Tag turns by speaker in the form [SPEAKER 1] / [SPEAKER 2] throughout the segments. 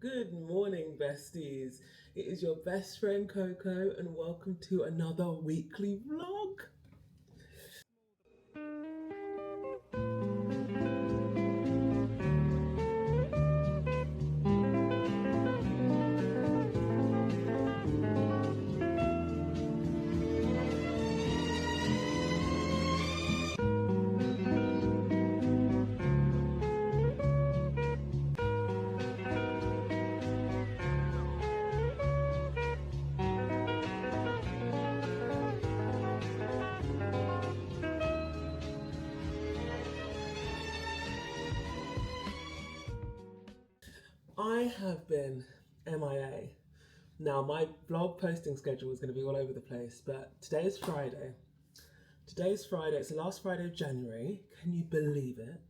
[SPEAKER 1] Good morning, besties. It is your best friend Coco, and welcome to another weekly vlog. I have been MIA. Now, my vlog posting schedule is going to be all over the place, but today is Friday. Today's Friday, it's the last Friday of January. Can you believe it?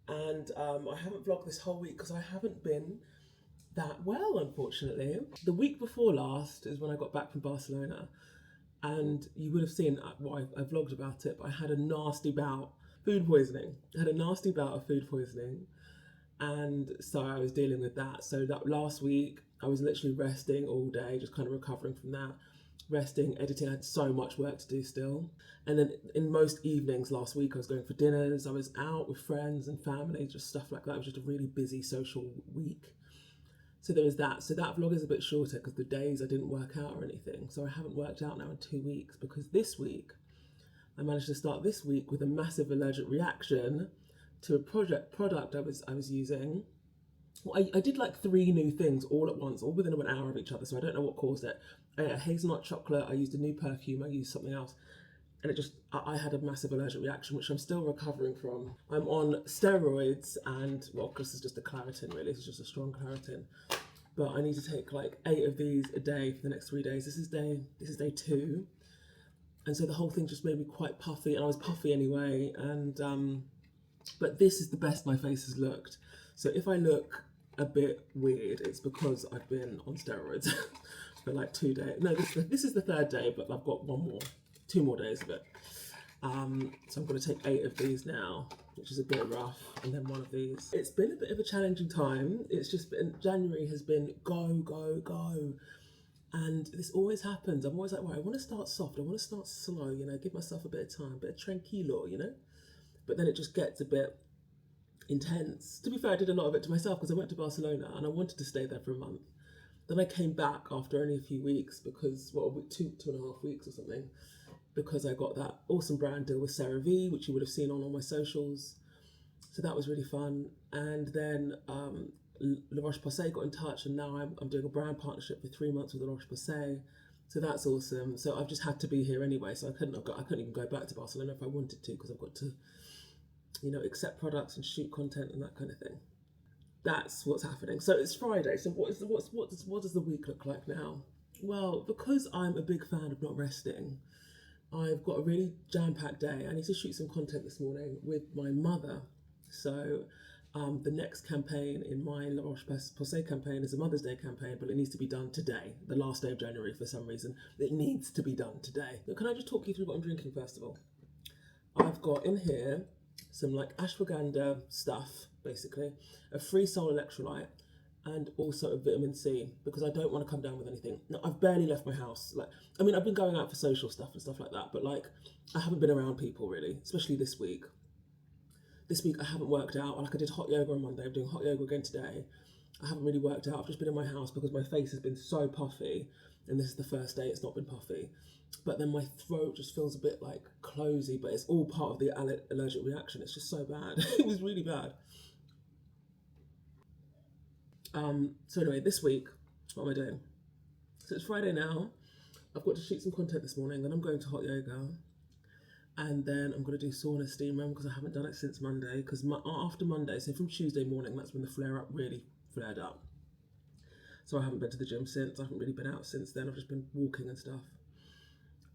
[SPEAKER 1] And I haven't vlogged this whole week because I haven't been that well, unfortunately. The week before last is when I got back from Barcelona, and you would have seen, well, I vlogged about it, but I had a nasty bout food poisoning. I had a nasty bout of food poisoning, and so I was dealing with that. So that last week I was literally resting all day, just kind of recovering from that. Resting, editing. I had so much work to do still. And then in most evenings last week I was going for dinners, I was out with friends and family, just stuff like that. It was just a really busy social week. So there was that. So that vlog is a bit shorter because the days I didn't work out or anything. So I haven't worked out now in 2 weeks, because this week I managed to start this week with a massive allergic reaction to a product I was using. Well, I did like 3 new things all at once, all within an hour of each other, so I don't know what caused it. I ate a hazelnut chocolate, I used a new perfume, I used something else, and I had a massive allergic reaction, which I'm still recovering from. I'm on steroids, and, well, because it's just a Claritin, really, it's just a strong Claritin. But I need to take like 8 of these a day for the next 3 days. This is day 2. And so the whole thing just made me quite puffy, and I was puffy anyway, and but this is the best my face has looked. So if I look a bit weird, it's because I've been on steroids for like 2 days. No, this is the 3rd day, but I've got 2 more days of it. So I'm going to take 8 of these now, which is a bit rough, and then 1 of these. It's been a bit of a challenging time. It's just been, January has been go, go, go. And this always happens. I'm always like, right, I want to start soft. I want to start slow, give myself a bit of time, a bit of tranquilo, But then it just gets a bit intense. To be fair, I did a lot of it to myself because I went to Barcelona and I wanted to stay there for a month. Then I came back after only a few weeks because, well, 2.5 weeks or something, because I got that awesome brand deal with CeraVe, which you would have seen on all my socials. So that was really fun. And then La Roche-Posay got in touch, and now I'm doing a brand partnership for 3 months with La Roche-Posay. So that's awesome. So I've just had to be here anyway. So I couldn't even go back to Barcelona if I wanted to, because I've got to, accept products and shoot content and that kind of thing. That's what's happening. So it's Friday. So what does the week look like now? Well, because I'm a big fan of not resting, I've got a really jam-packed day. I need to shoot some content this morning with my mother. So the next campaign in my La Roche-Posay campaign is a Mother's Day campaign, but it needs to be done today, the last day of January for some reason. It needs to be done today. Now, can I just talk you through what I'm drinking first of all? I've got in here some like ashwagandha stuff, basically, a free soul electrolyte, and also a vitamin C, because I don't want to come down with anything. Now, I've barely left my house. I've been going out for social stuff and stuff like that, but I haven't been around people really, especially this week. This week I haven't worked out. I did hot yoga on Monday. I'm doing hot yoga again today. I haven't really worked out. I've just been in my house because my face has been so puffy, and this is the first day it's not been puffy. But then my throat just feels a bit like closey, but it's all part of the allergic reaction. It's just so bad. It was really bad. So anyway, this week, what am I doing? So it's Friday now. I've got to shoot some content this morning, then I'm going to hot yoga. And then I'm going to do sauna steam room because I haven't done it since Monday. Because after Monday, so from Tuesday morning, that's when the flare-up really flared up. So I haven't been to the gym since. I haven't really been out since then. I've just been walking and stuff.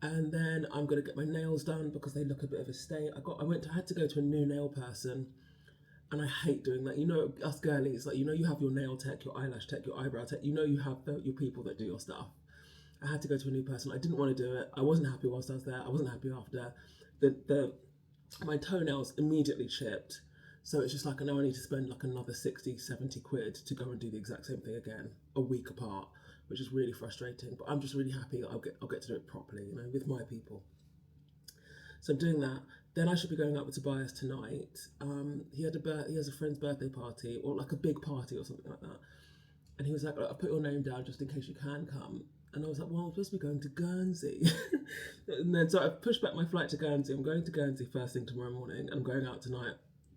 [SPEAKER 1] And then I'm going to get my nails done because they look a bit of a state. I had to go to a new nail person, and I hate doing that. Us girlies, you have your nail tech, your eyelash tech, your eyebrow tech. You have your people that do your stuff. I had to go to a new person. I didn't want to do it. I wasn't happy whilst I was there. I wasn't happy after. My toenails immediately chipped. So it's just like, I know I need to spend like another 60, 70 quid to go and do the exact same thing again, a week apart, which is really frustrating. But I'm just really happy that I'll get to do it properly, you know, with my people. So I'm doing that. Then I should be going out with Tobias tonight. He has a friend's birthday party, or like a big party or something like that. And he was like, I'll put your name down just in case you can come. And I was like, well, I'm supposed to be going to Guernsey. And then so I pushed back my flight to Guernsey. I'm going to Guernsey first thing tomorrow morning, and I'm going out tonight.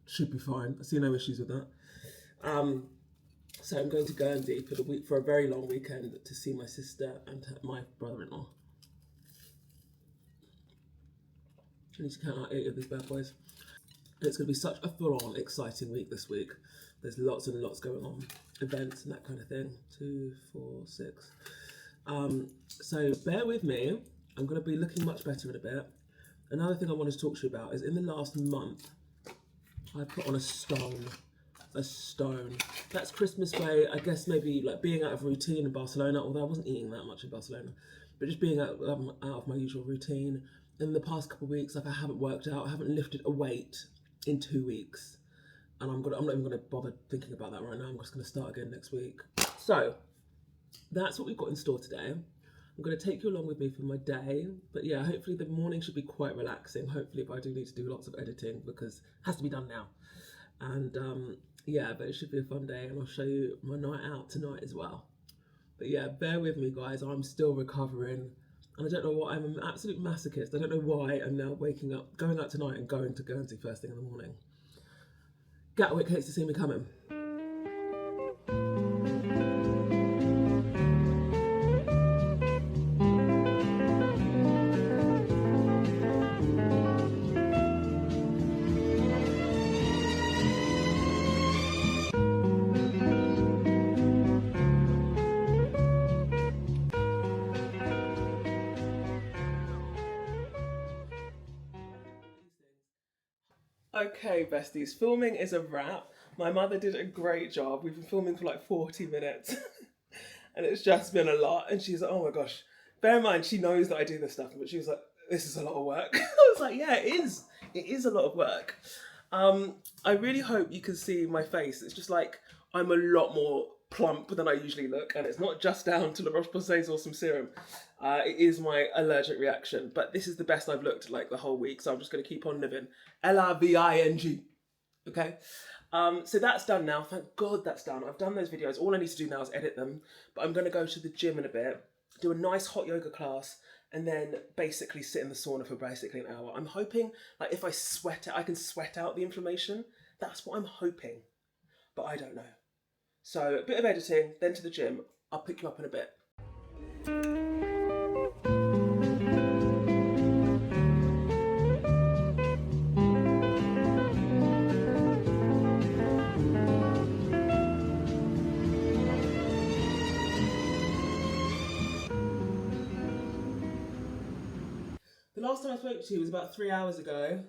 [SPEAKER 1] Should be fine. I see no issues with that. So I'm going to Guernsey for a very long weekend to see my sister and my brother-in-law. I need to count out 8 of these bad boys. And it's going to be such a full-on, exciting week this week. There's lots and lots going on, events and that kind of thing. 2, 4, 6. So bear with me. I'm going to be looking much better in a bit. Another thing I wanted to talk to you about is in the last month, I put on a stone. A stone. That's Christmas way, I guess, maybe like being out of routine in Barcelona, although I wasn't eating that much in Barcelona, but just being out of my usual routine. In the past couple of weeks, like I haven't worked out, I haven't lifted a weight in 2 weeks. And I'm not even gonna bother thinking about that right now. I'm just gonna start again next week. So that's what we've got in store today. I'm gonna take you along with me for my day. But yeah, hopefully the morning should be quite relaxing. Hopefully, but I do need to do lots of editing because it has to be done now. And yeah, but it should be a fun day, and I'll show you my night out tonight as well. But yeah, bear with me guys, I'm still recovering. And I don't know why, I'm an absolute masochist. I don't know why I'm now waking up, going out tonight and going to Guernsey first thing in the morning. Gatwick hates to see me coming. Okay, besties, filming is a wrap. My mother did a great job. We've been filming for like 40 minutes and it's just been a lot. And she's like, oh my gosh, bear in mind, she knows that I do this stuff, but she was like, this is a lot of work. I was like, yeah, it is. It is a lot of work. I really hope you can see my face. It's just like, I'm a lot more plump than I usually look, and it's not just down to La Roche-Posay's awesome serum. It is my allergic reaction, but this is the best I've looked like the whole week, so I'm just going to keep on living. L-R-V-I-N-G. Okay? So that's done now. Thank God that's done. I've done those videos. All I need to do now is edit them, but I'm going to go to the gym in a bit, do a nice hot yoga class, and then basically sit in the sauna for basically an hour. I'm hoping, like, if I sweat it, I can sweat out the inflammation. That's what I'm hoping, but I don't know. So a bit of editing, then to the gym. I'll pick you up in a bit. The last time I spoke to you was about 3 hours ago.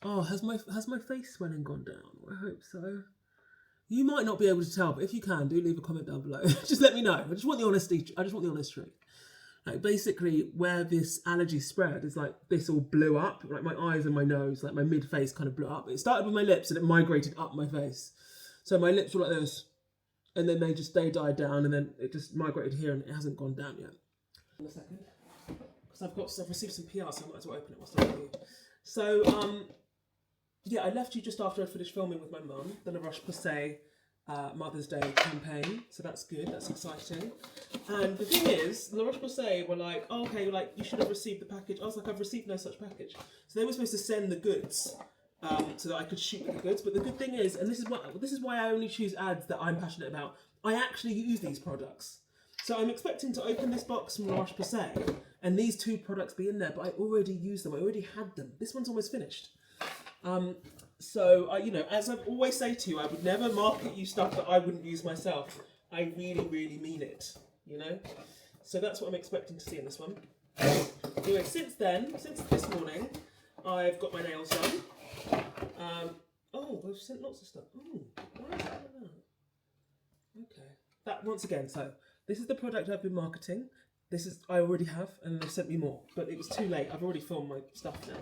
[SPEAKER 1] Oh, has my face swelling gone down? I hope so. You might not be able to tell, but if you can, do leave a comment down below. Just let me know. I just want the honesty. I just want the honest truth. Like basically, where this allergy spread is like this all blew up. Like my eyes and my nose, like my mid face kind of blew up. It started with my lips and it migrated up my face. So my lips were like this, and then they died down, and then it just migrated here, and it hasn't gone down yet. In a second, because I've received some PR, so I might as well open it whilst I'm with you. So yeah, I left you just after I finished filming with my mum, the La Roche-Posay Mother's Day campaign. So that's good, that's exciting. And the thing is, La Roche-Posay were like, oh, okay, like, you should have received the package. I was like, I've received no such package. So they were supposed to send the goods so that I could shoot with the goods. But the good thing is, and this is why I only choose ads that I'm passionate about, I actually use these products. So I'm expecting to open this box from La Roche-Posay and these 2 products be in there, but I already used them, I already had them. This one's almost finished. So, you know, as I always say to you, I would never market you stuff that I wouldn't use myself. I really, really mean it, you know? So that's what I'm expecting to see in this one. Anyway, since this morning, I've got my nails done. Oh, they've sent lots of stuff. Oh, why is that like that? Okay. That, once again, so this is the product I've been marketing. I already have, and they've sent me more. But it was too late. I've already filmed my stuff now,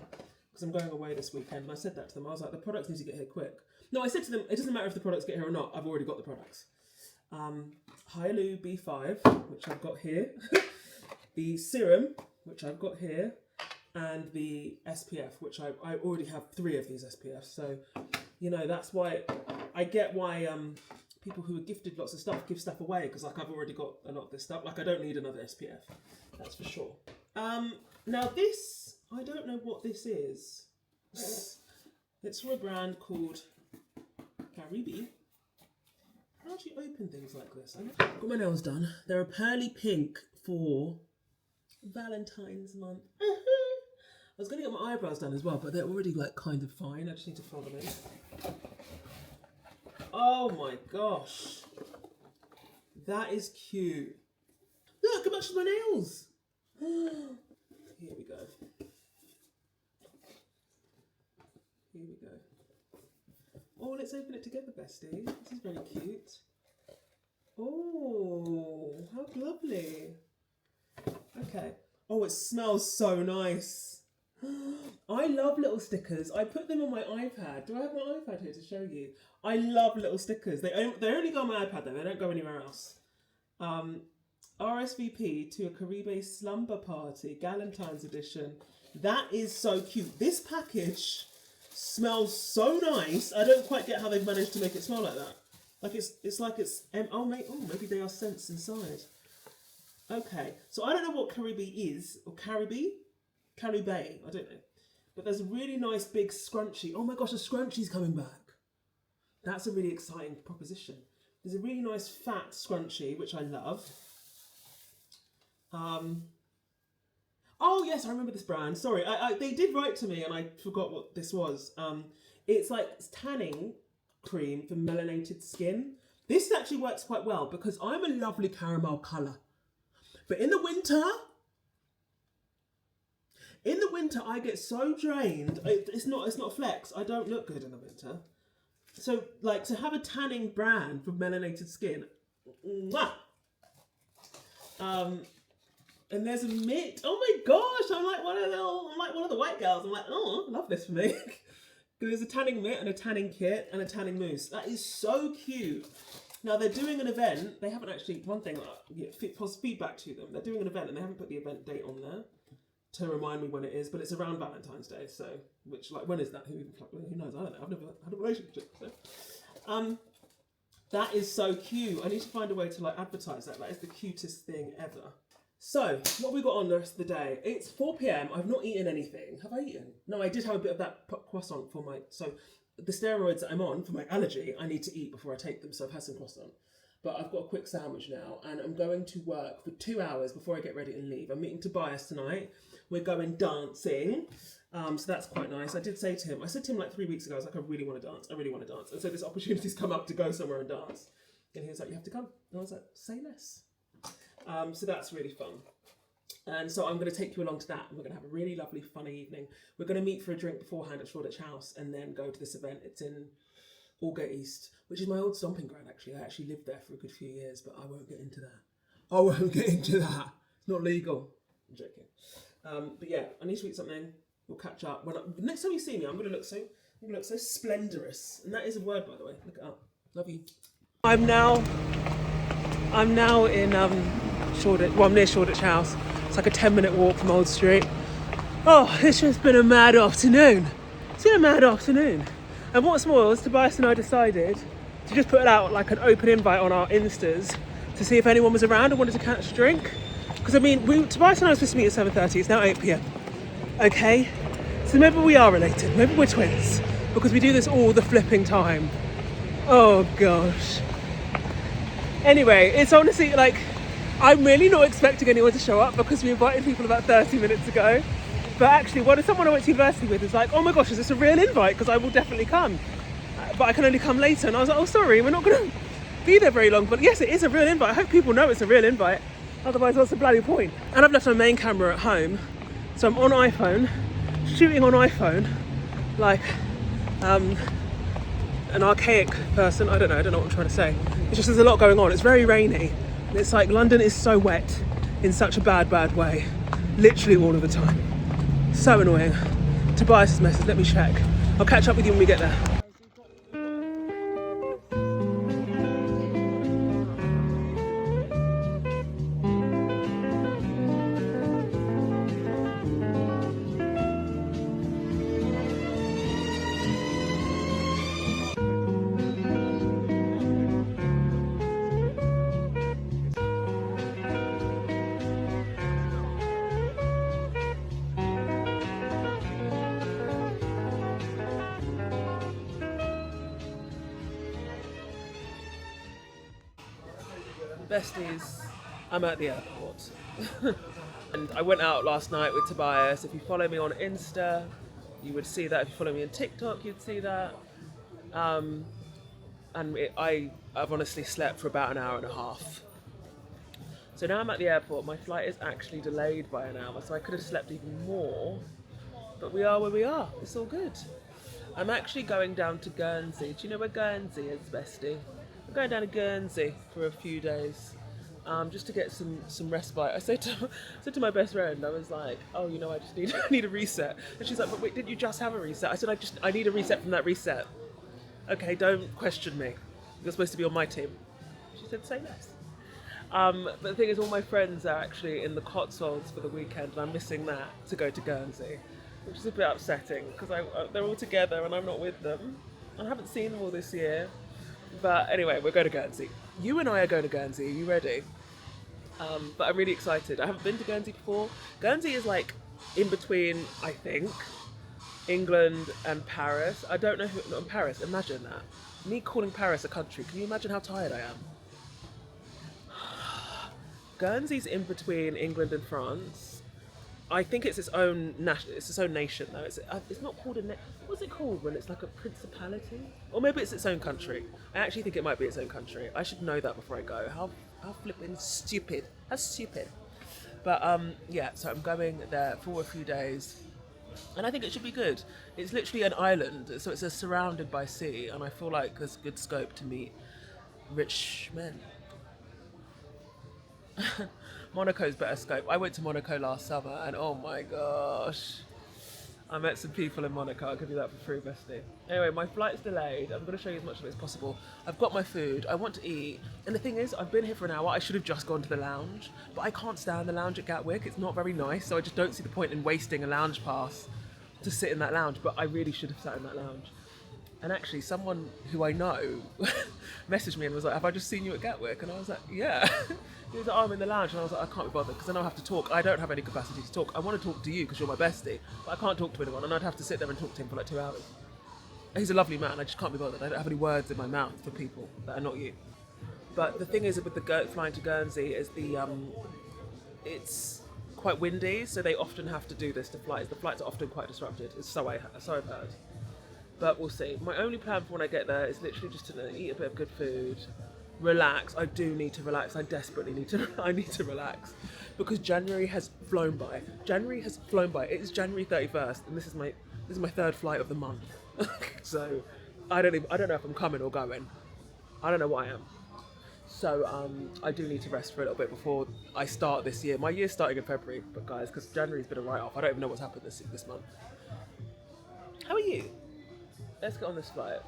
[SPEAKER 1] because I'm going away this weekend, and I said that to them. I was like, the products need to get here quick. No, I said to them, it doesn't matter if the products get here or not. I've already got the products. Hyalu B5, which I've got here. The serum, which I've got here. And the SPF, which I already have 3 of these SPFs. So, you know, that's why I get why people who are gifted lots of stuff give stuff away, because like I've already got a lot of this stuff. Like I don't need another SPF, that's for sure. Now this, I don't know what this is. It's from a brand called Guernsey. How do you open things like this? Got my nails done. They're a pearly pink for Valentine's month. I was going to get my eyebrows done as well, but they're already like kind of fine. I just need to fill them in. Oh my gosh. That is cute. Look, it matches my nails. Here we go. Here we go. Oh, let's open it together, bestie. This is very cute. Oh, how lovely. Okay. Oh, it smells so nice. I love little stickers. I put them on my iPad. Do I have my iPad here to show you? I love little stickers. They only go on my iPad though. They don't go anywhere else. RSVP to a Caribe slumber party, Galentine's edition. That is so cute. This package smells so nice. I don't quite get how they've managed to make it smell like that. Like it's like it's maybe they are scents inside. Okay, so I don't know what Caribe is, or Caribe, I don't know. But there's a really nice big scrunchie. Oh my gosh, a scrunchie's coming back. That's a really exciting proposition. There's a really nice fat scrunchie, which I love. Oh yes, I remember this brand. Sorry, they did write to me and I forgot what this was. It's like tanning cream for melanated skin. This actually works quite well because I'm a lovely caramel colour. But in the winter I get so drained. It's not flex. I don't look good in the winter. So like to have a tanning brand for melanated skin. Mwah! And there's a mitt. Oh my gosh, I'm like one of the white girls. I'm like, oh, I love this for me. There's a tanning mitt and a tanning kit and a tanning mousse. That is so cute. Now they're doing an event. They haven't actually, one thing, feedback to them. They're doing an event and they haven't put the event date on there to remind me when it is, but it's around Valentine's Day. So, which like, when is that? Who knows? I don't know. I've never had a relationship. So. That is so cute. I need to find a way to like advertise that. That is the cutest thing ever. So, what have we got on the rest of the day? It's 4 p.m. I've not eaten anything. Have I eaten? No, I did have a bit of that croissant for my... So, the steroids that I'm on for my allergy, I need to eat before I take them. So, I've had some croissant. But I've got a quick sandwich now. And I'm going to work for 2 hours before I get ready and leave. I'm meeting Tobias tonight. We're going dancing. So, that's quite nice. I did say to him... I said to him like 3 weeks ago, I was like, I really want to dance. I really want to dance. And so, this opportunity's come up to go somewhere and dance. And he was like, you have to come. And I was like, say less. So that's really fun. And so I'm going to take you along to that. And we're going to have a really lovely, funny evening. We're going to meet for a drink beforehand at Shoreditch House and then go to this event. It's in Aldgate East, which is my old stomping ground, actually. I actually lived there for a good few years, but I won't get into that. It's not legal. I'm joking. But yeah, I need to eat something. We'll catch up. Next time you see me, I'm going to look so splendorous. And that is a word, by the way. Look it up. Love you. I'm now in Shoreditch. Well, I'm near Shoreditch House. It's like a 10-minute walk from Old Street. Oh, it's just been a mad afternoon. It's been a mad afternoon. And what's more, Tobias and I decided to just put out like an open invite on our Instas to see if anyone was around and wanted to catch a drink. Because I mean, Tobias and I were supposed to meet at 7:30. It's now 8 p.m. Okay, so maybe we are related. Maybe we're twins because we do this all the flipping time. Oh gosh. Anyway, it's honestly like, I'm really not expecting anyone to show up because we invited people about 30 minutes ago. But actually, someone I went to university with is like, oh my gosh, is this a real invite? Because I will definitely come. But I can only come later. And I was like, oh, sorry, we're not going to be there very long. But yes, it is a real invite. I hope people know it's a real invite. Otherwise, what's the bloody point? And I've left my main camera at home. So I'm on iPhone, shooting on iPhone, like an archaic person. I don't know what I'm trying to say. It's just there's a lot going on. It's very rainy. It's like London is so wet in such a bad way. Literally all of the time. So annoying. Tobias' message, let me check. I'll catch up with you when we get there. Besties, I'm at the airport. And I went out last night with Tobias. If you follow me on Insta, you would see that. If you follow me on TikTok, you'd see that. I've honestly slept for about an hour and a half. So now I'm at the airport. My flight is actually delayed by an hour, so I could have slept even more. But we are where we are. It's all good. I'm actually going down to Guernsey. Do you know where Guernsey is, bestie? I'm going down to Guernsey for a few days, just to get some respite. I said to my best friend, I was like, oh, you know, I just need I need a reset. And she's like, but wait, didn't you just have a reset? I said, I need a reset from that reset. Okay, don't question me. You're supposed to be on my team. She said, say less. But the thing is, all my friends are actually in the Cotswolds for the weekend, and I'm missing that to go to Guernsey, which is a bit upsetting because they're all together and I'm not with them. I haven't seen them all this year. But anyway, we're going to Guernsey. You and I are going to Guernsey. Are you ready? But I'm really excited. I haven't been to Guernsey before. Guernsey is like in between, I think, England and Paris. I don't know who. Not in Paris. Imagine that. Me calling Paris a country. Can you imagine how tired I am? Guernsey's in between England and France. I think it's its own nation though. It's not called what's it called when it's like a principality? Or maybe it's its own country. I actually think it might be its own country. I should know that before I go. How flipping stupid. How stupid. But yeah, so I'm going there for a few days. And I think it should be good. It's literally an island, so it's surrounded by sea, and I feel like there's good scope to meet rich men. Monaco's better scope. I went to Monaco last summer and oh my gosh, I met some people in Monaco. I'll give you that for free, bestie. Anyway, my flight's delayed. I'm going to show you as much of it as possible. I've got my food. I want to eat. And the thing is, I've been here for an hour. I should have just gone to the lounge, but I can't stand the lounge at Gatwick. It's not very nice, so I just don't see the point in wasting a lounge pass to sit in that lounge, but I really should have sat in that lounge. And actually, someone who I know messaged me and was like, have I just seen you at Gatwick? And I was like, yeah. He was like, oh, I'm in the lounge. And I was like, I can't be bothered because then I'll have to talk. I don't have any capacity to talk. I want to talk to you because you're my bestie, but I can't talk to anyone and I'd have to sit there and talk to him for like 2 hours. He's a lovely man. I just can't be bothered. I don't have any words in my mouth for people that are not you. But the thing is with the flying to Guernsey is it's quite windy, so they often have to do this to flights. The flights are often quite disrupted. So I've heard. But we'll see. My only plan for when I get there is literally just to eat a bit of good food, relax. I do need to relax. I desperately need to. I need to relax because January has flown by. It is January 31st, and this is my third flight of the month. So I don't know if I'm coming or going. I don't know what I am. So I do need to rest for a little bit before I start this year. My year's starting in February, but guys, because January's been a write-off. I don't even know what's happened this month. How are you? Let's get on this flight.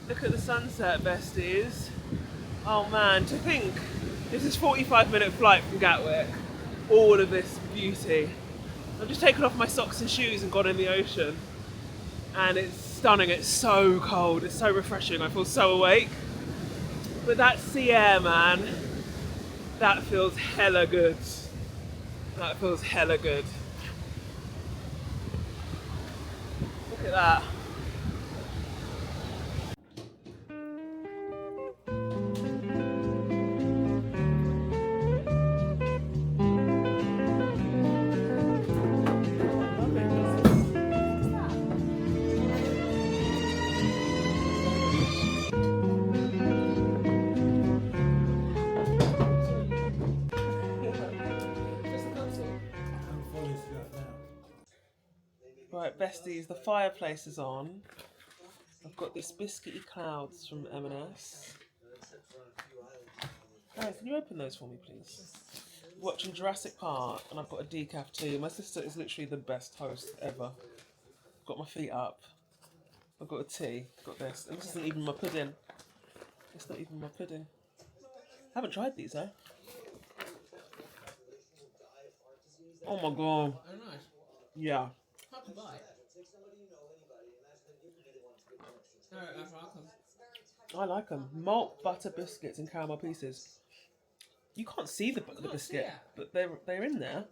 [SPEAKER 1] Look at the sunset, besties. Oh man, to think this is 45-minute flight from Gatwick. All of this beauty. I've just taken off my socks and shoes and gone in the ocean. And it's stunning, it's so cold, it's so refreshing, I feel so awake. But that sea air, man, that feels hella good. That feels hella good. Look at that. Right, besties, the fireplace is on. I've got this biscuity clouds from M&S. Guys, can you open those for me, please? Watching Jurassic Park, and I've got a decaf tea. My sister is literally the best host ever. Got my feet up. I've got a tea. Got this. And this isn't even my pudding. It's not even my pudding. I haven't tried these though. Oh my god.
[SPEAKER 2] Oh, nice.
[SPEAKER 1] Yeah.
[SPEAKER 2] Hard to buy. No, I like them.
[SPEAKER 1] I like them. Malt butter biscuits and caramel pieces. You can't see the biscuit, but they're in there.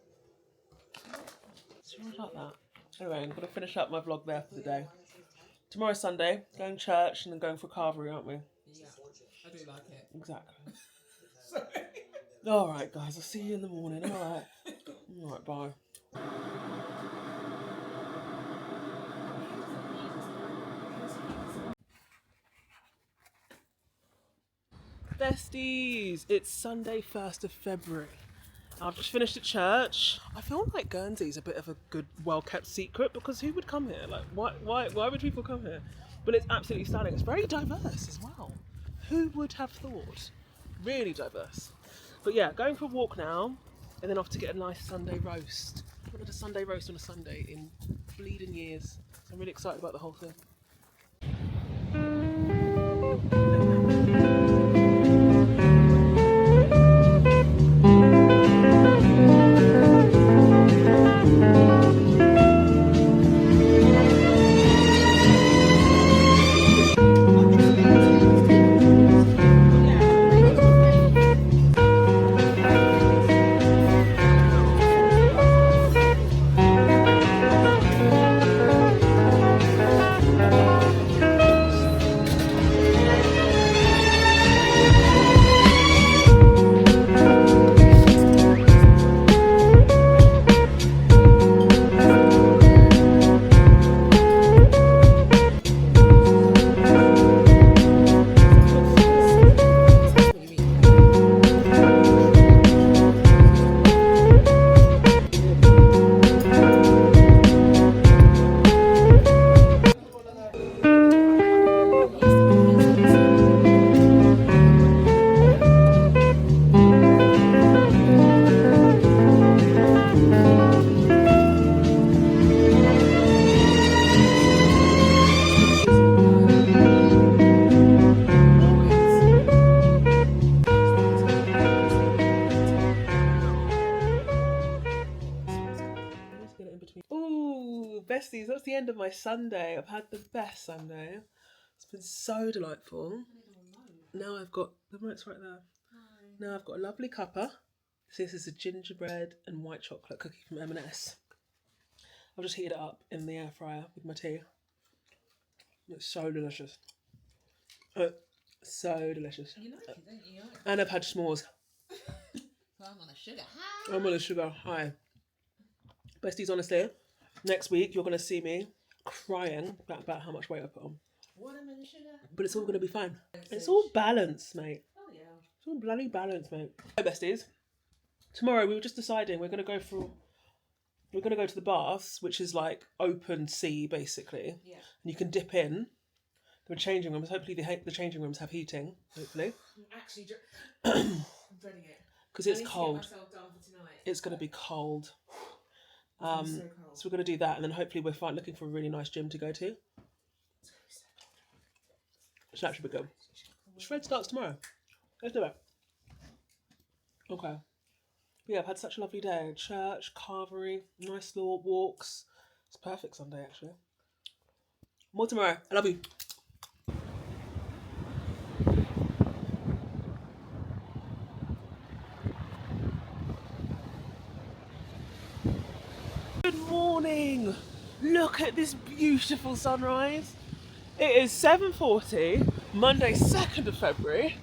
[SPEAKER 1] So I like that. Anyway, I'm gonna finish up my vlog there for the day. Tomorrow's Sunday, going to church and then going for carvery, aren't we?
[SPEAKER 2] Yeah, I do like it.
[SPEAKER 1] Exactly.
[SPEAKER 2] Sorry.
[SPEAKER 1] Alright guys, I'll see you in the morning, alright. Alright, bye. Besties! It's Sunday 1st of February. I've just finished at church. I feel like Guernsey's a bit of a good, well-kept secret because who would come here? Like, why would people come here? But it's absolutely stunning. It's very diverse as well. Who would have thought? Really diverse. But yeah, going for a walk now, and then off to get a nice Sunday roast. I haven't had a Sunday roast on a Sunday in bleeding years. So I'm really excited about the whole thing. Ooh, besties, that's the end of my Sunday. I've had the best Sunday. It's been so delightful. Now I've got the remote's right there. Now I've got a lovely cuppa. This is a gingerbread and white chocolate cookie from M&S. I've just heated it up in the air fryer with my tea. It's so delicious. So delicious.
[SPEAKER 2] You like it, don't you?
[SPEAKER 1] And I've had s'mores.
[SPEAKER 2] I'm on a sugar high.
[SPEAKER 1] I'm on a sugar high. Besties, honestly, next week you're going to see me crying about how much weight I put on.
[SPEAKER 2] Watermelon sugar.
[SPEAKER 1] But it's all going to be fine. It's all balanced, mate.
[SPEAKER 2] Oh yeah.
[SPEAKER 1] It's all bloody balanced, mate. Hi, besties. Tomorrow we were just deciding we're going to go to the baths, which is like open sea basically.
[SPEAKER 2] Yeah.
[SPEAKER 1] And you can dip in. There are changing rooms. Hopefully the changing rooms have heating. Hopefully.
[SPEAKER 2] I'm actually I'm dreading it.
[SPEAKER 1] Because it's cold.
[SPEAKER 2] To get myself done for tonight.
[SPEAKER 1] It's going to be cold.
[SPEAKER 2] So cold.
[SPEAKER 1] So we're going to do that, and then hopefully we're looking for a really nice gym to go to. So that should be good. Shred starts tomorrow. Let's do it. Okay. But yeah, I've had such a lovely day. Church, carvery, nice little walks. It's a perfect Sunday, actually. More tomorrow. I love you. Good morning. Look at this beautiful sunrise. It is 7:40, Monday 2nd of February,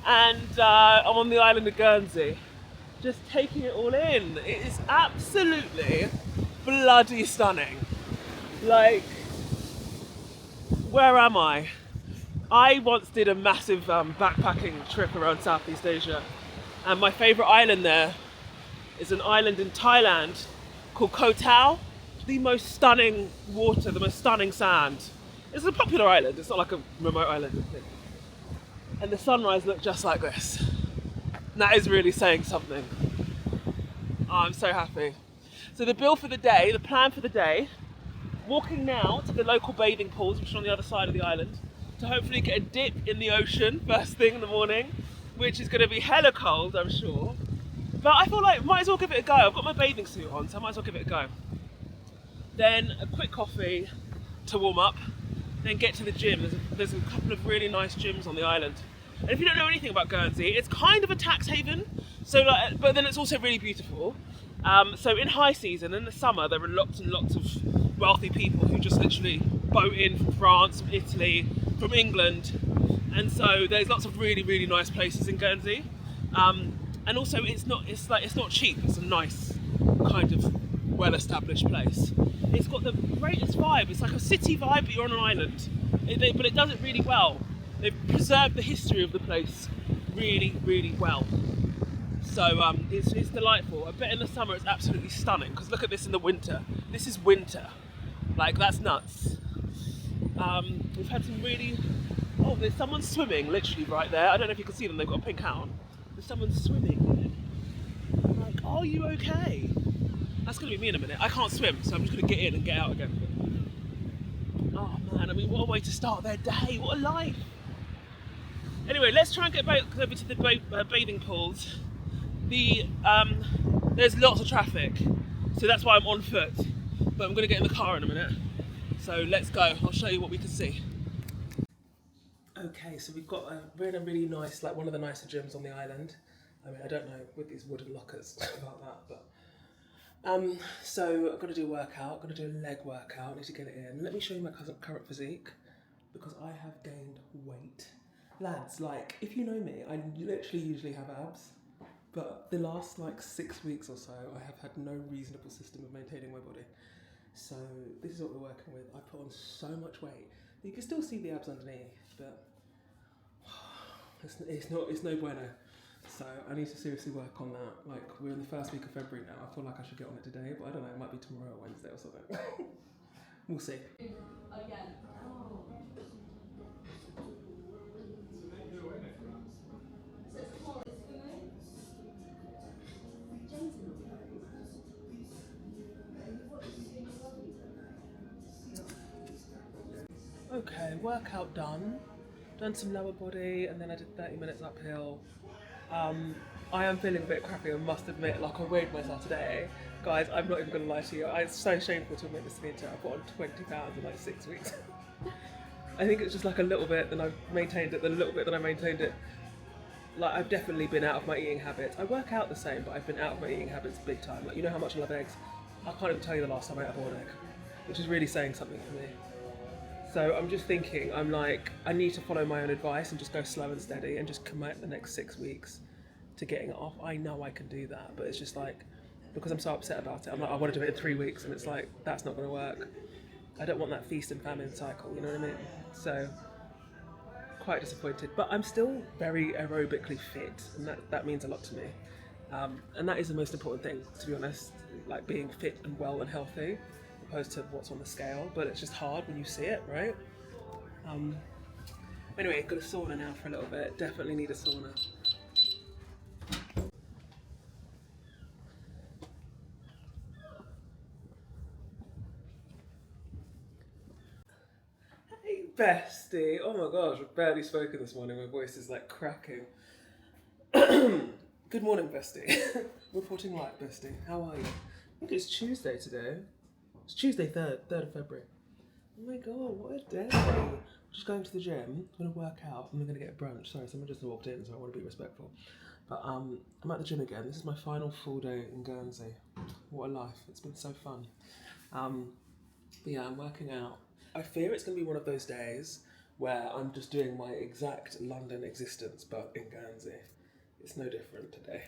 [SPEAKER 1] and I'm on the island of Guernsey, just taking it all in. It is absolutely bloody stunning. Like, where am I? I once did a massive backpacking trip around Southeast Asia, and my favourite island there is an island in Thailand called Koh Tao. The most stunning water, the most stunning sand. It's a popular island, it's not like a remote island. And the sunrise looked just like this. And that is really saying something. Oh, I'm so happy. So the plan for the day, walking now to the local bathing pools, which are on the other side of the island, to hopefully get a dip in the ocean first thing in the morning, which is going to be hella cold, I'm sure. But I feel like might as well give it a go. I've got my bathing suit on, so I might as well give it a go. Then a quick coffee to warm up, then get to the gym. There's a couple of really nice gyms on the island. And if you don't know anything about Guernsey, it's kind of a tax haven, so but then it's also really beautiful. So in high season, in the summer, there are lots and lots of wealthy people who just literally boat in from France, from Italy, from England, and so there's lots of really, really nice places in Guernsey. And also, it's not cheap. It's a nice kind of well-established place. It's got the greatest vibe. It's like a city vibe, but you're on an island. But it does it really well. They've preserved the history of the place really, really well. So it's delightful. I bet in the summer it's absolutely stunning, because look at this in the winter. This is winter. Like, that's nuts. We've had some really... Oh, there's someone swimming literally right there. I don't know if you can see them, they've got a pink hat on. There's someone swimming. I'm like, are you okay? That's going to be me in a minute. I can't swim, so I'm just going to get in and get out again. Oh man, I mean, what a way to start their day. What a life. Anyway, let's try and get back over to the bathing pools. There's lots of traffic, so that's why I'm on foot. But I'm going to get in the car in a minute. So let's go. I'll show you what we can see. Okay, so we've got we're in a really nice, like one of the nicer gyms on the island. I mean, I don't know with these wooden lockers about that, but so I'm gonna do a workout. I'm gonna do a leg workout. I need to get it in. Let me show you my current physique, because I have gained weight. Lads, like, if you know me, I literally usually have abs, but the last like 6 weeks or so, I have had no reasonable system of maintaining my body. So this is what we're working with. I put on so much weight. You can still see the abs underneath, but it's no bueno. So I need to seriously work on that. Like, we're in the first week of February now. I feel like I should get on it today, but I don't know, it might be tomorrow or Wednesday or something. We'll see. Okay, workout done. Done some lower body, and then I did 30 minutes uphill. I am feeling a bit crappy, I must admit. Like, I weighed myself today. Guys, I'm not even going to lie to you. It's so shameful to admit this to the internet. I've put on 20 pounds in like 6 weeks. I think it's just like a little bit, then I've maintained it, then a little bit, then I maintained it. Like, I've definitely been out of my eating habits. I work out the same, but I've been out of my eating habits big time. Like, you know how much I love eggs? I can't even tell you the last time I ate a boiled egg, which is really saying something for me. So I'm just thinking, I'm like, I need to follow my own advice and just go slow and steady and just commit the next 6 weeks to getting it off. I know I can do that, but it's just like, because I'm so upset about it, I'm like, I want to do it in 3 weeks, and it's like, that's not going to work. I don't want that feast and famine cycle, you know what I mean? So, quite disappointed, but I'm still very aerobically fit, and that means a lot to me. And that is the most important thing, to be honest, like being fit and well and healthy, opposed to what's on the scale, but it's just hard when you see it, right? Anyway, got a sauna now for a little bit, definitely need a sauna. Hey bestie, oh my gosh, I've barely spoken this morning, my voice is like cracking. Good morning bestie, reporting live bestie, how are you? I think it's Tuesday today. It's Tuesday 3rd of February. Oh my god, what a day. I'm just going to the gym, I'm going to work out, and we're going to get a brunch. Sorry, someone just walked in, so I want to be respectful. But I'm at the gym again. This is my final full day in Guernsey. What a life, it's been so fun. But yeah, I'm working out. I fear it's going to be one of those days where I'm just doing my exact London existence, but in Guernsey. It's no different today.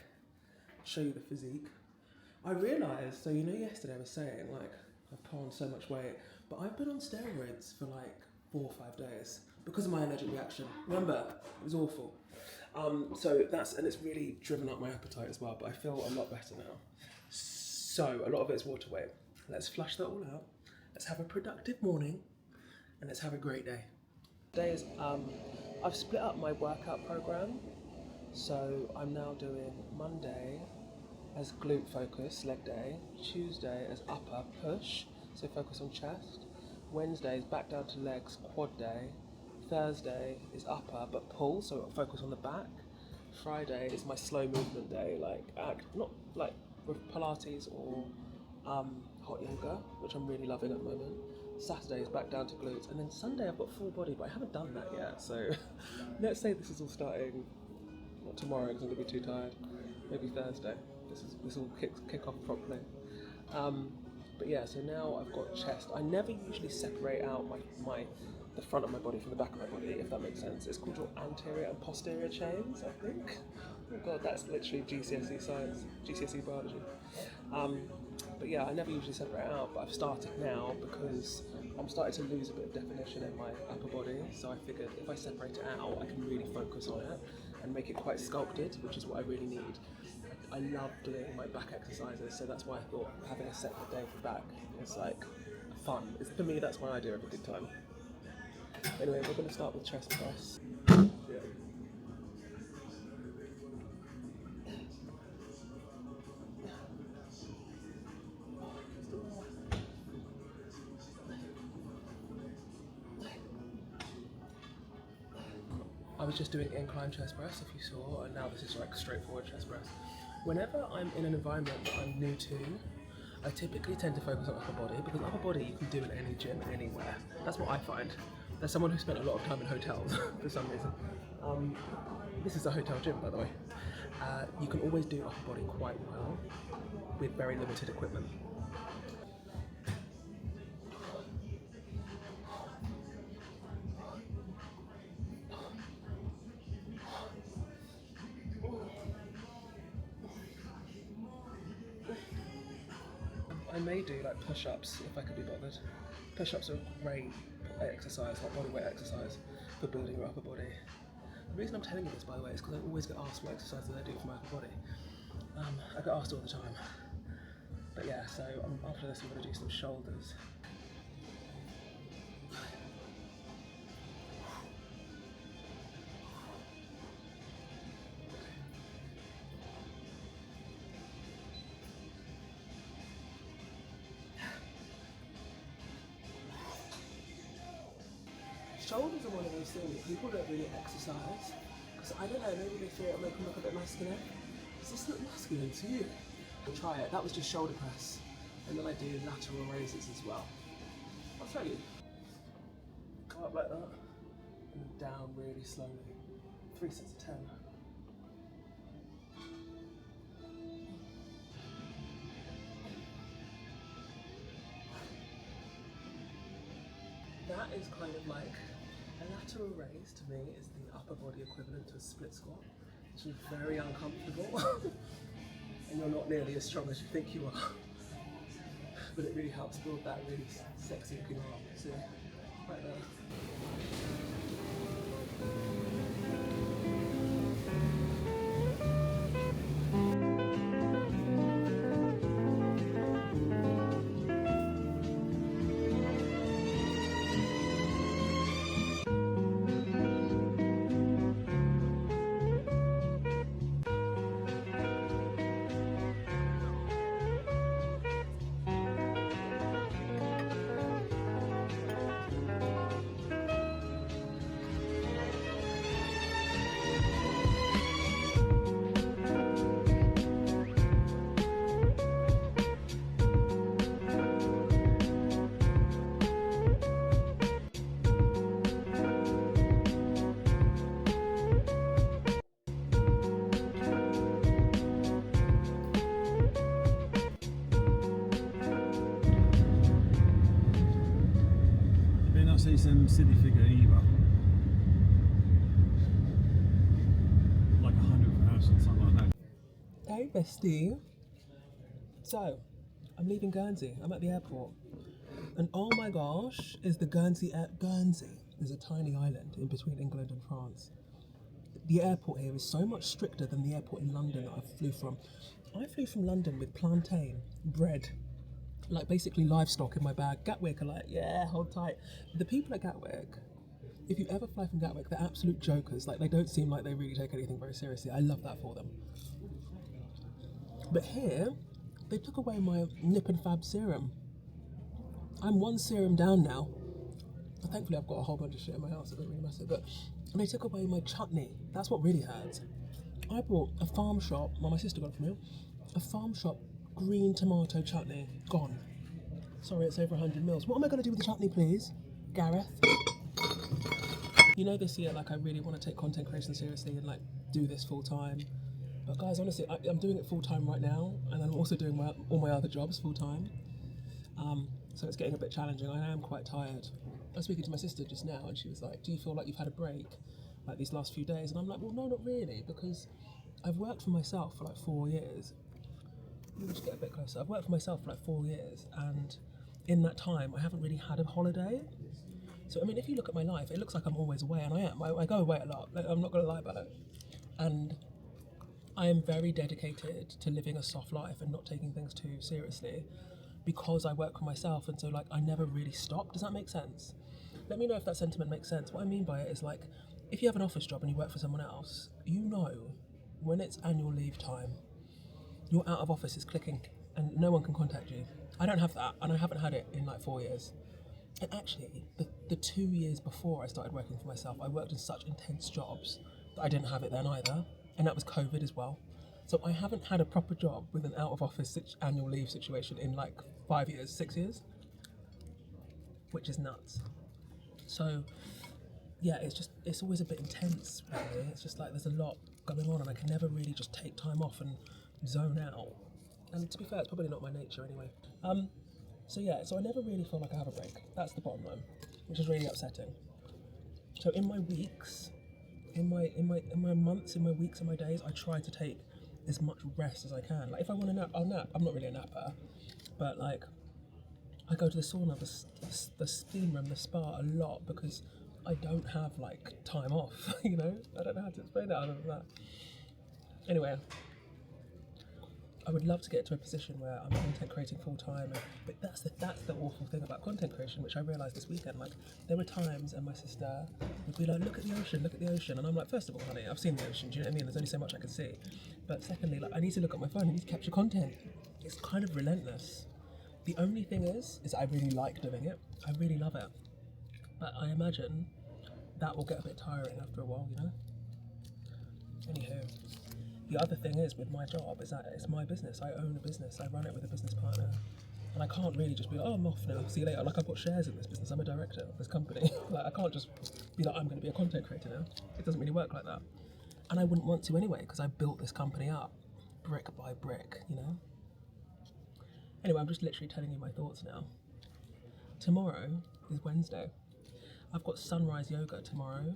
[SPEAKER 1] I'll show you the physique. I realised, so you know yesterday I was saying, like, I've put on so much weight, but I've been on steroids for like 4 or 5 days because of my allergic reaction. Remember, it was awful. So and it's really driven up my appetite as well, but I feel a lot better now. So a lot of it's water weight. Let's flush that all out. Let's have a productive morning, and let's have a great day. Today is, I've split up my workout program. So I'm now doing Monday as glute focus, leg day. Tuesday as upper push, so focus on chest. Wednesday is back down to legs, quad day. Thursday is upper but pull, so focus on the back. Friday is my slow movement day, not like with Pilates or hot yoga, which I'm really loving at the moment. Saturday is back down to glutes, and then Sunday I've got full body, but I haven't done that yet. So let's say this is all starting not tomorrow because I'm gonna be too tired. Maybe Thursday. This will kick off properly. But yeah, so now I've got chest. I never usually separate out the front of my body from the back of my body, if that makes sense. It's called your anterior and posterior chains, I think. Oh god, that's literally GCSE science, GCSE biology. But yeah, I never usually separate out, but I've started now because I'm starting to lose a bit of definition in my upper body. So I figured if I separate it out, I can really focus on it and make it quite sculpted, which is what I really need. I love doing my back exercises, so that's why I thought having a separate day for back is like fun. For me, that's my idea of a good time. Anyway, we're going to start with chest press. I was just doing incline chest press, if you saw, and now this is like straightforward chest press. Whenever I'm in an environment that I'm new to, I typically tend to focus on upper body, because upper body you can do in any gym, anywhere. That's what I find. There's someone who spent a lot of time in hotels for some reason. This is a hotel gym, by the way. You can always do upper body quite well with very limited equipment. I may do like push-ups if I could be bothered. Push-ups are a great exercise, like bodyweight exercise for building your upper body. The reason I'm telling you this, by the way, is because I always get asked what exercises I do for my upper body. I get asked all the time. But yeah, so after this I'm going to do some shoulders. Shoulders are one of those things people don't really exercise because I don't know, maybe they feel it'll make them look a bit masculine. Does this look masculine to you? We'll try it. That was just shoulder press, and then I do lateral raises as well. I'll show you. Go up like that, and then down really slowly. 3 sets of 10. That is kind of like a lateral raise to me is the upper body equivalent to a split squat, which is very uncomfortable and you're not nearly as strong as you think you are, but it really helps build that really sexy looking arm. So, right there.
[SPEAKER 3] See some city figure either, like 100,000, something like that.
[SPEAKER 1] Hey bestie. So, I'm leaving Guernsey. I'm at the airport. And oh my gosh, is the Guernsey Guernsey is a tiny island in between England and France. The airport here is so much stricter than the airport in London that I flew from. I flew from London with plantain, bread, like basically livestock in my bag. Gatwick are like, yeah, hold tight. The people at Gatwick, if you ever fly from Gatwick, they're absolute jokers. Like, they don't seem like they really take anything very seriously. I love that for them. But here, they took away my Nip and Fab serum. I'm 1 serum down now. Thankfully, I've got a whole bunch of shit in my house, it doesn't really matter. But they took away my chutney. That's what really hurts. I bought a farm shop, well, my sister got it for me, a farm shop green tomato chutney, gone. Sorry, it's over 100 mils. What am I going to do with the chutney, please? Gareth? You know, this year, like, I really want to take content creation seriously and, like, do this full time. But guys, honestly, I'm doing it full time right now, and I'm also doing all my other jobs full time. So it's getting a bit challenging. I am quite tired. I was speaking to my sister just now, and she was like, do you feel like you've had a break, like, these last few days? And I'm like, well, no, not really, because I've worked for myself for, like, 4 years. Let me just get a bit closer. I've worked for myself for, like, 4 years, and in that time, I haven't really had a holiday. So, I mean, if you look at my life, it looks like I'm always away, and I am. I go away a lot. Like, I'm not going to lie about it. And I am very dedicated to living a soft life and not taking things too seriously because I work for myself, and so, like, I never really stop. Does that make sense? Let me know if that sentiment makes sense. What I mean by it is, like, if you have an office job and you work for someone else, you know when it's annual leave time, your out of office is clicking and no one can contact you. I don't have that, and I haven't had it in, like, 4 years. And actually, the 2 years before I started working for myself, I worked in such intense jobs that I didn't have it then either. And that was COVID as well. So I haven't had a proper job with an out-of-office annual leave situation in, like, 5 years, 6 years, which is nuts. So, yeah, it's always a bit intense, really. It's just like there's a lot going on, and I can never really just take time off and zone out. And to be fair, it's probably not my nature anyway. So I never really feel like I have a break. That's the bottom line, which is really upsetting. So in my weeks, in my months, in my weeks, in my days, I try to take as much rest as I can. Like, if I want to nap, I'll nap. I'm not really a napper, but, like, I go to the sauna, the steam room, the spa a lot because I don't have, like, time off. You know, I don't know how to explain that other than that. Anyway, I would love to get to a position where I'm content creating full time, but that's the awful thing about content creation, which I realised this weekend. Like, there were times, and my sister would be like, look at the ocean," and I'm like, first of all, honey, I've seen the ocean. Do you know what I mean? There's only so much I can see. But secondly, like, I need to look at my phone. I need to capture content. It's kind of relentless. The only thing is I really like doing it. I really love it. But I imagine that will get a bit tiring after a while, you know. Anywho. The other thing is with my job is that it's my business. I own a business. I run it with a business partner. And I can't really just be like, oh, I'm off now, see you later. Like, I've got shares in this business. I'm a director of this company. Like, I can't just be like, I'm going to be a content creator now. It doesn't really work like that. And I wouldn't want to anyway, because I built this company up brick by brick, you know? Anyway, I'm just literally telling you my thoughts now. Tomorrow is Wednesday. I've got sunrise yoga tomorrow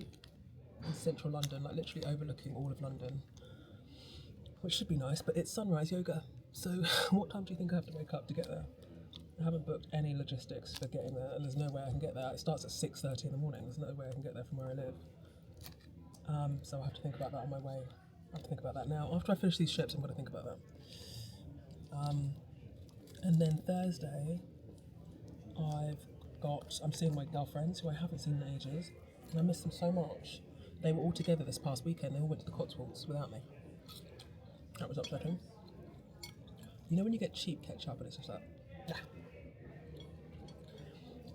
[SPEAKER 1] in central London, like literally overlooking all of London, which should be nice, but it's sunrise yoga. So what time do you think I have to wake up to get there? I haven't booked any logistics for getting there, and there's no way I can get there. It starts at 6:30 in the morning. There's no way I can get there from where I live. So I have to think about that on my way. I have to think about that now. After I finish these ships, I'm going to think about that. And then Thursday, I'm seeing my girlfriends who I haven't seen in ages, and I miss them so much. They were all together this past weekend. They all went to the Cotswolds without me. That was upsetting. You know when you get cheap ketchup and it's just like, yeah.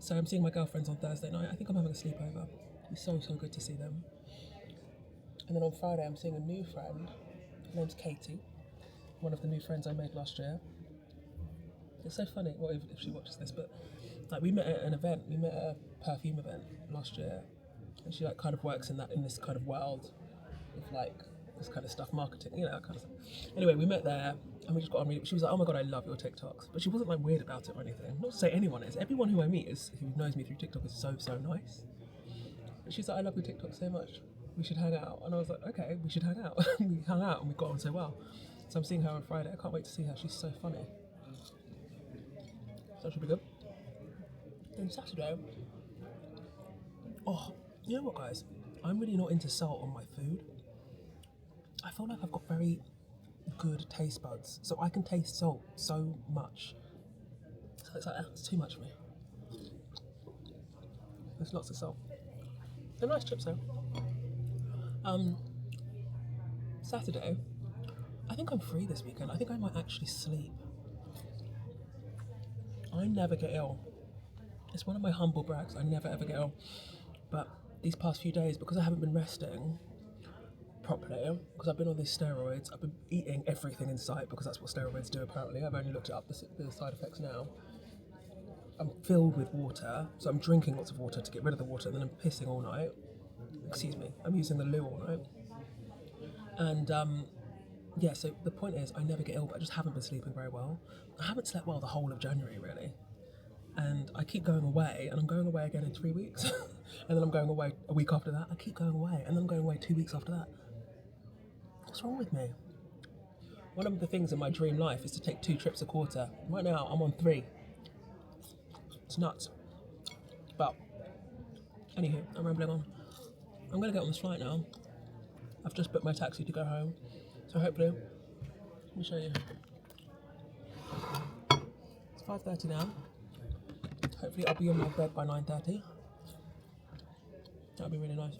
[SPEAKER 1] So I'm seeing my girlfriends on Thursday night. I think I'm having a sleepover. It's so good to see them. And then on Friday I'm seeing a new friend. Her name's Katie. One of the new friends I made last year. It's so funny, well, if she watches this, but like, we met at an event. We met at a perfume event last year. And she, like, kind of works in this kind of world of, like, this kind of stuff, marketing, you know, that kind of stuff. Anyway, we met there, and we just got on really. She was like, oh my god, I love your TikToks. But she wasn't, like, weird about it or anything. Not to say anyone is. Everyone who I meet who knows me through TikTok is so nice. But she's like, I love your TikTok so much. We should hang out. And I was like, okay, we should hang out. We hung out and we got on so well. So I'm seeing her on Friday. I can't wait to see her. She's so funny. So that should be good. Then Saturday, oh, you know what, guys? I'm really not into salt on my food. I feel like I've got very good taste buds, so I can taste salt so much. So it's like, that's too much for me. There's lots of salt. They're nice chips though. Saturday, I think I'm free this weekend. I think I might actually sleep. I never get ill. It's one of my humble brags. I never ever get ill. But these past few days, because I haven't been resting, properly because I've been on these steroids. I've been eating everything in sight because that's what steroids do apparently. I've only looked up the side effects now. I'm filled with water, so I'm drinking lots of water to get rid of the water, and then I'm pissing all night. Excuse me, I'm using the loo all night. And yeah, so the point is I never get ill, but I just haven't been sleeping very well. I haven't slept well the whole of January really. And I keep going away, and I'm going away again in 3 weeks. And then I'm going away a week after that. I keep going away, and then I'm going away 2 weeks after that. What's wrong with me? One of the things in my dream life is to take 2 trips a quarter. Right now, I'm on 3. It's nuts. But, anywho, I'm rambling on. I'm going to get on this flight now. I've just booked my taxi to go home. So hopefully, let me show you. It's 5:30 now. Hopefully I'll be in my bed by 9:30. That'd be really nice.